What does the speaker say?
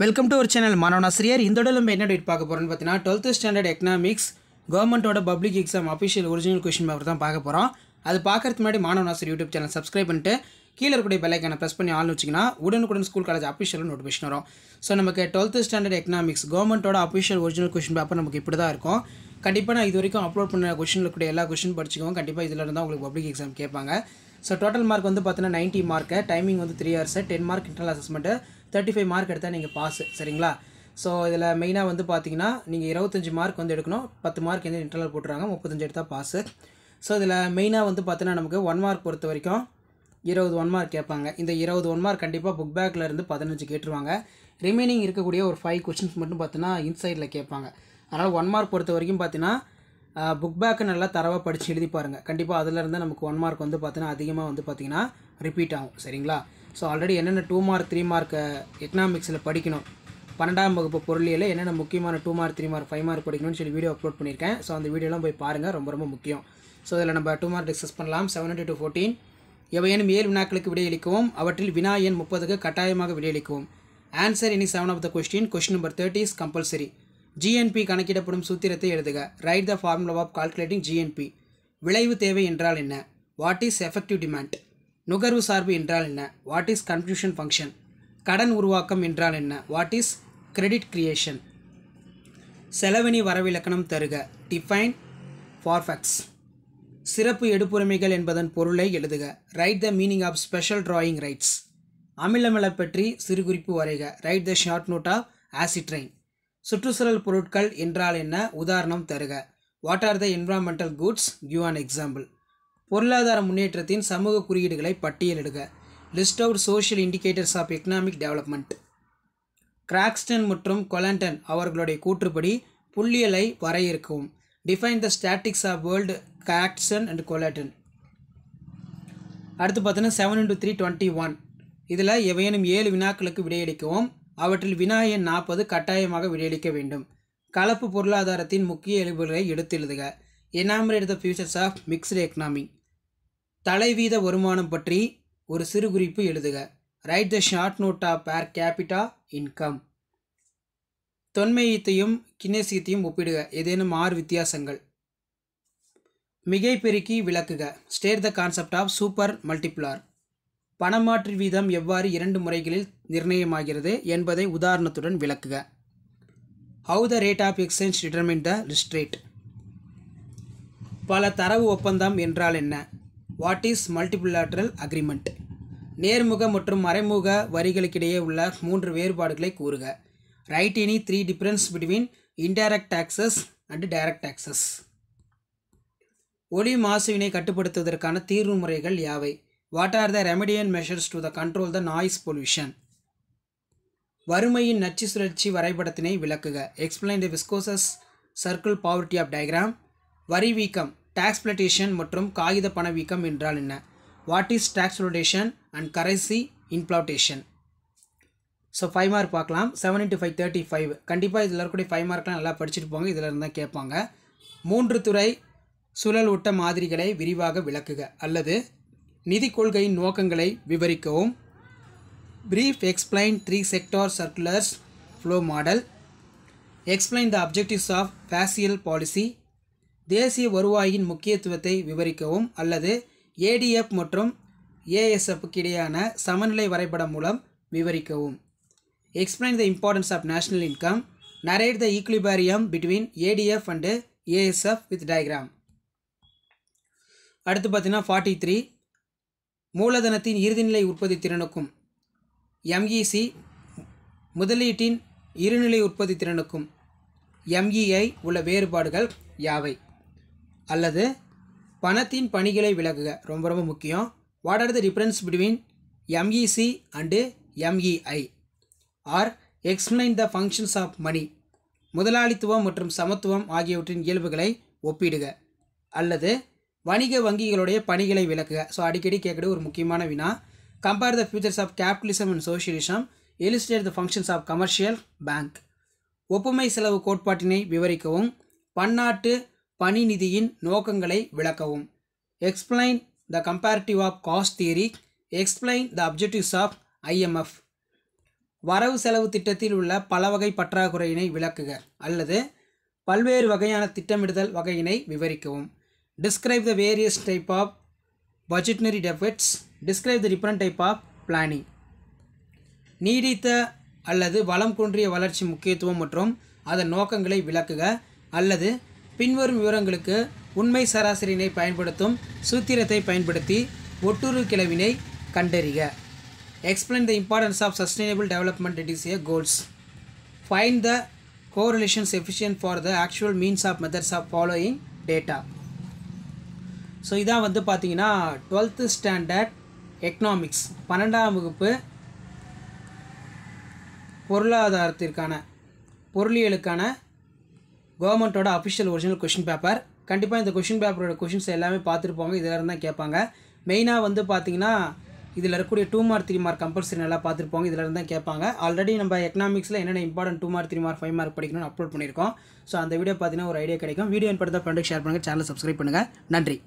Welcome to our channel மாணவனாசிரியர். இந்த இடத்துல நம்ம என்ன டேட் பார்க்க போகிறோம்னு பார்த்தீங்கன்னா 12th ஸ்டாண்டர்ட் எக்கனாமிக்ஸ் கவர்மெண்ட்டோட public exam official original question paper தான் பார்க்க போகிறோம். அது பார்க்கறதுக்கு முன்னாடி மாணவனாசிரியர் யூடியூப் சேனல் சப்ஸ்கிரைப் பண்ணிட்டு கீழே இருக்கக்கூடிய பெல் ஐக்கானை ப்ரெஸ் பண்ணி ஆன் வச்சிங்கன்னா உடனுக்குடன் ஸ்கூல் காலேஜ் அஃபிஷியல் நோட்டிஃபிகேஷன் வரும். ஸோ நமக்கு 12th ஸ்டாண்டர்ட் எக்கனாமிக்ஸ் கவர்மெண்ட்டோட அஃபிஷியல் ஒரிஜினல் கொஸ்டின் பேப்பர் நமக்கு இப்படி தான் இருக்கும். கண்டிப்பாக நான் இது வரைக்கும் அப்லோட் பண்ண கொஸ்டினில் கூட எல்லா கொஸ்டின் படிச்சுக்கோங்க. கண்டிப்பாக இதில் இருந்தால் உங்களுக்கு பப்ளிக் எக்ஸாம் கேட்பாங்க. ஸோ டோட்டல் மார்க் வந்து பார்த்தீங்கன்னா 90 மார்க்கு, டைமிங் வந்து 3 hours, 10 mark internal assessment, 35 mark எடுத்தால் நீங்கள் பாஸ். சரிங்களா? ஸோ இதில் மெயினாக வந்து பார்த்தீங்கன்னா நீங்கள் 25 மார்க் வந்து எடுக்கணும், 10 மார்க் வந்து இன்டர்னல் போட்டுறாங்க, 35 எடுத்தால் பாஸு. ஸோ இதில் மெயினாக வந்து பார்த்தீங்கன்னா நமக்கு 1 மார்க் பொறுத்த வரைக்கும் 20 1 மார்க் கேட்பாங்க. இந்த 20 1 மார்க் கண்டிப்பாக புக் பேக்கில் இருந்து 15 கேட்டுருவாங்க. ரிமைனிங் இருக்கக்கூடிய ஒரு 5 கொஸ்டின்ஸ் மட்டும் பார்த்தீங்கன்னா இன்சைடில் கேட்பாங்க. அதனால் 1 மார்க் பொறுத்த வரைக்கும் பார்த்தீங்கன்னா புக் பேக்கு நல்லா தரவாக படித்து எழுதி பாருங்கள். கண்டிப்பாக அதிலேருந்து நமக்கு 1 மார்க் வந்து பார்த்தீங்கன்னா அதிகமாக வந்து பார்த்தீங்கன்னா ரிப்பீட் ஆகும். சரிங்களா? ஸோ ஆல்ரெடி என்னென்ன 2 மார்க் 3 மார்க் எக்கனாமிக்ஸில் படிக்கணும், 12ஆம் வகுப்பு பொருளியல் என்னென்ன முக்கியமான 2 மார்க் 3 மார்க் 5 மார்க் படிக்கணும்னு சொல்லி வீடியோ அப்லோட் பண்ணியிருக்கேன். ஸோ அந்த வீடியோலாம் போய் பாருங்கள், ரொம்ப ரொம்ப முக்கியம். ஸோ இதில் நம்ம 2 மார்க் டிஸ்கஸ் பண்ணலாம். 7 to 14 எவையேனும் 7 வினாக்களுக்கு விடையளிக்கவும், அவற்றில் வினா எண் 30க்கு கட்டாயமாக விடையளிக்கவும். Answer any 7 of the question. Question number 30 is compulsory. GNP கணக்கிடப்படும் சூத்திரத்தை எழுதுக. Write the formula of calculating GNP. விளைவு தேவை என்றால் என்ன? What is effective demand? நுகர்வு சார்பு என்றால் என்ன? What is confusion function? கடன் உருவாக்கம் என்றால் என்ன? What is credit creation? செலவினி வரவிலக்கணம் தருக. Define for facts. சிறப்பு எடுப்புரிமைகள் என்பதன் பொருளை எழுதுக. Write the meaning of special drawing rights. அமிலமலை பற்றி சிறுகுறிப்பு வரைக. Write the short note of acid rain. சுற்றுச்சூழல் பொருட்கள் என்றால் என்ன? உதாரணம் தருக. What are the environmental goods? Give an example. பொருளாதார முன்னேற்றத்தின் சமூக குறியீடுகளை பட்டியலிடுக. List out social indicators of economic development. Croxton மற்றும் கொலண்டன் அவர்களுடைய கூற்றுப்படி புள்ளியலை வரையறுக்கவும். Define the statics of world Croxton and Cowden. அடுத்து பார்த்தீங்கன்னா 7 into 3 21. இதில் எவையேனும் 7 வினாக்களுக்கு விடையளிக்கவும், அவற்றில் வினா எண் 40 கட்டாயமாக விடையளிக்க வேண்டும். கலப்பு பொருளாதாரத்தின் முக்கிய இயல்புகளை எடுத்து எழுதுக. Enumerate the futures of mixed economy. தலைவீத வருமானம் பற்றி ஒரு சிறு குறிப்பு எழுதுக. Write the short note of per capita income. தொன்மையத்தையும் கினேசியத்தையும் ஒப்பிடுக. ஏதேனும் 6 வித்தியாசங்கள். மிகை பெருக்கி விளக்குக. State the concept of super multiplier. பணமாற்று வீதம் எவ்வாறு 2 முறைகளில் நிர்ணயமாகிறது என்பதை உதாரணத்துடன் விளக்குக. How the rate of exchange determine the list rate. பல தரவு ஒப்பந்தம் என்றால் என்ன? What is multilateral agreement. நேர்முக மற்றும் மறைமுக வரிகளுக்கிடையே உள்ள 3 வேறுபாடுகளை கூறுக. Write any 3 difference between indirect taxes and direct taxes. ஒலி மாசுவினை கட்டுப்படுத்துவதற்கான தீர்வு முறைகள் யாவை? What are the remedial measures to the control the noise pollution. வறுமையின் நச்சு சுழற்சி வரைபடத்தினை விளக்குக. எக்ஸ்பிளைன் த விஸ்கோசஸ் சர்க்கிள் பாவர்ட்டி ஆஃப் டயக்ராம். வரி வீக்கம் டாக்ஸ்பிளேஷன் மற்றும் காகித பண வீக்கம் என்றால் என்ன? What is taxflation and currency inflation. So 5 mark பார்க்கலாம். 7 into 5 35. கண்டிப்பாக இதில் இருக்கக்கூடிய 5 மார்க்லாம் நல்லா படிச்சுட்டு போங்க, இதில் இருந்தால் கேட்பாங்க. 3 துறை சுழல் ஓட்ட மாதிரிகளை விரிவாக விளக்குக அல்லது நிதி கொள்கையின் நோக்கங்களை விவரிக்கவும். Brief explain 3 sector circulars flow model. Explain the objectives of fiscal policy. தேசிய வருவாயின் முக்கியத்துவத்தை விவரிக்கவும் அல்லது ஏடிஎஃப் மற்றும் ஏஎஸ்எஃப்க்கு இடையான சமநிலை வரைபடம் மூலம் விவரிக்கவும். Explain the importance of national income. Narrate the equilibrium between ADF and ASF with diagram. அடுத்து பார்த்தீங்கன்னா 43. மூலதனத்தின் இறுதிநிலை உற்பத்தி திறனுக்கும் MEC முதலீட்டின் இருநிலை உற்பத்தி திறனுக்கும் MEI உள்ள வேறுபாடுகள் யாவை? அல்லது பணத்தின் பணிகளை விளக்குக. ரொம்ப ரொம்ப முக்கியம். What are the difference between MEC and MEI. Or explain the functions of money. முதலாளித்துவம் மற்றும் சமத்துவம் ஆகியவற்றின் இயல்புகளை ஒப்பிடுக. அல்லது வணிக வங்கிகளுடைய பணிகளை விளக்குக. ஸோ அடிக்கடி கேட்கக்கூடிய ஒரு முக்கியமான வினா. Compare the futures of capitalism and socialism. Illustrate the functions of commercial bank. ஒப்புமை செலவு கோட்பாட்டினை விவரிக்கவும். பன்னாட்டு பணி நிதியின் நோக்கங்களை விளக்கவும். Explain the comparative of cost theory. Explain the objectives of IMF. வரவு செலவு திட்டத்தில் உள்ள பல வகை பற்றாக்குறையினை விளக்குக அல்லது பல்வேறு வகையான திட்டமிடுதல் வகையினை விவரிக்கவும். Describe the various type of budgetary deficits. Describe the different type of planning. நீடித்த அல்லது வளம் குன்றிய வளர்ச்சி முக்கியத்துவம் மற்றும் அதன் நோக்கங்களை விளக்குக அல்லது பின்வரும் விவரங்களுக்கு உண்மை சராசரியினை பயன்படுத்தும் சூத்திரத்தை பயன்படுத்தி ஒட்டுரு கிளவினை கண்டறிக. Explain the importance of sustainable development DCA goals. Find the correlations efficient for the actual means of methods of following data. So இதான் வந்து பார்த்தீங்கன்னா 12th ஸ்டாண்டர்ட் எக்கனாமிக்ஸ் 12ஆம் வகுப்பு பொருளியலுக்கான கவர்மெண்ட்டோட அஃபிஷியல் ஒரிஜினல் கொஷின் பேப்பர். கண்டிப்பாக இந்த கொஷின் பேப்பரோட கொஷின்ஸ் எல்லாமே பார்த்துருப்பாங்க. இதில் இருந்து தான் கேட்பாங்க. மெயினாக வந்து பார்த்தீங்கன்னா இதில் இருக்கக்கூடிய 2 மார்க் 3 மார்க் கம்பல்சரி நல்லா பார்த்துருப்பாங்க. இதில் இருந்து தான் கேட்பாங்க. ஆல்ரெடி நம்ம எக்கனாமிக்ஸில் என்னென்ன இம்பார்ட்டன்ட் 2 மார்க் 3 மார்க் 5 மார்க் படிக்கணும்னு அப்லோட் பண்ணியிருக்கோம். ஸோ அந்த வீடியோ பார்த்தீங்கன்னா ஒரு ஐடியா கிடைக்கும். வீடியோ என்பதை ஃப்ரெண்டுக்கு ஷேர் பண்ணுங்கள். சேனலை சப்ஸ்கிரைப் பண்ணுங்கள். நன்றி.